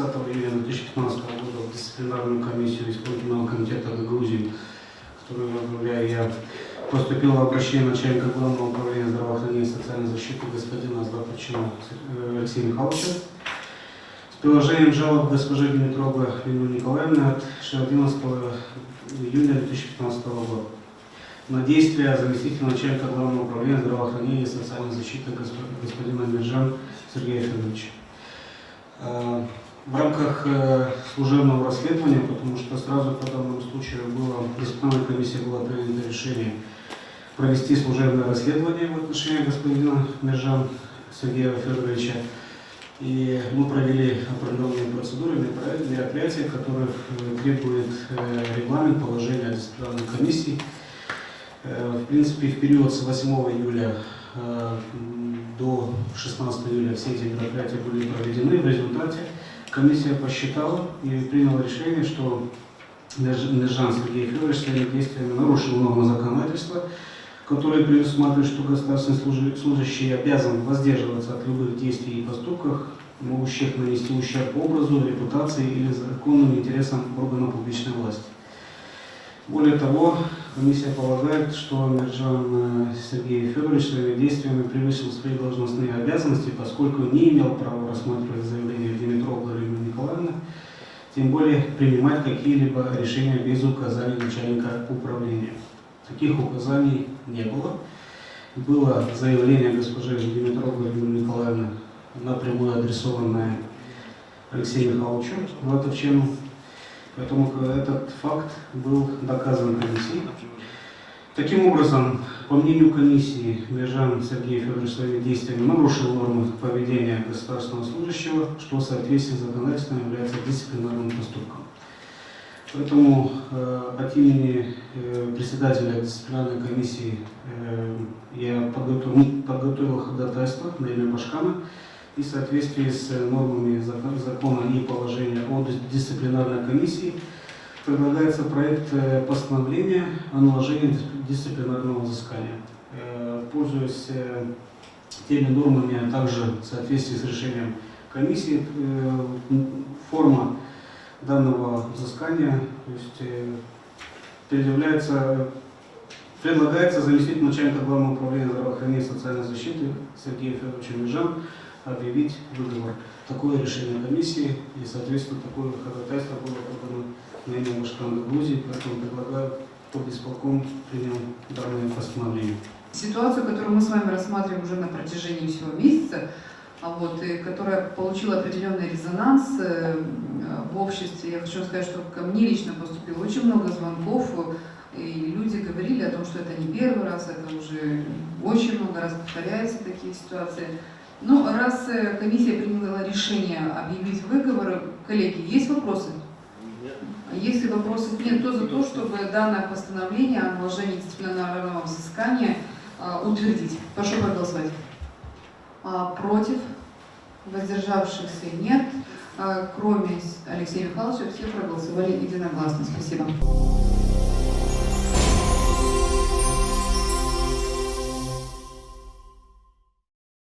30 июня 2015 года в дисциплинарную комиссию исполнительного комитета Грузии, которую возглавляю я, поступило обращение начальника Главного управления здравоохранения и социальной защиты господина Златовчина Алексея Михайловича с приложением жалоб госпожи Димитровой Лены Николаевны от 11 июня 2015 года на действия заместителя начальника Главного управления здравоохранения и социальной защиты господина Миржан Сергея Федоровича. В рамках служебного расследования, потому что сразу по данному случаю дисциплинарной комиссии было принято решение провести служебное расследование в отношении господина Миржан Сергея Федоровича. И мы провели определенные процедуры, мероприятия, которых требует регламент положения дисциплинарной комиссии. В принципе, в период с 8 июля до 16 июля все эти мероприятия были проведены. В результате комиссия посчитала и приняла решение, что Миржан Сергей Федорович своими действиями нарушил нормы законодательства, которые предусматривают, что государственный служащий обязан воздерживаться от любых действий и поступков, могущих нанести ущерб образу, репутации или законным интересам органов публичной власти. Более того, комиссия полагает, что Миржан Сергей Федорович своими действиями превысил свои должностные обязанности, поскольку не имел права рассматривать заявление Димитровой Лены Николаевны, тем более принимать какие-либо решения без указаний начальника управления. Таких указаний не было. Было заявление госпожи Димитровой Лены Николаевны, напрямую адресованное Алексею Михайловичу Златовчину. Поэтому этот факт был доказан комиссией. Таким образом, по мнению комиссии, Миржан Сергей Федорович своими действиями нарушил нормы поведения государственного служащего, что в соответствии с законодательством является дисциплинарным поступком. Поэтому от имени председателя дисциплинарной комиссии я подготовил ходатайство на имя Башкана и в соответствии с нормами закона и положения о дисциплинарной комиссии предлагается проект постановления о наложении дисциплинарного взыскания. Пользуясь теми нормами, а также в соответствии с решением комиссии, форма данного взыскания, то есть предлагается заместителю начальника Главного управления здравоохранения и социальной защиты Сергею Федоровичу Миржан объявить выговор. Такое решение комиссии и, соответственно, такое ходатайство было подано на имя Башкана Грузии, поэтому предлагаю, чтобы исполком принял данное постановление. Ситуацию, которую мы с вами рассматриваем уже на протяжении всего месяца, и которая получила определенный резонанс в обществе. Я хочу сказать, что ко мне лично поступило очень много звонков, и люди говорили о том, что это не первый раз, это уже очень много раз повторяются такие ситуации. Но раз комиссия приняла решение объявить выговор, коллеги, есть вопросы? Нет. Если вопросов нет, то за то, чтобы данное постановление о наложении дисциплинарного взыскания утвердить. Прошу проголосовать. Против? Воздержавшихся нет. Кроме Алексея Михайловича, все проголосовали единогласно. Спасибо.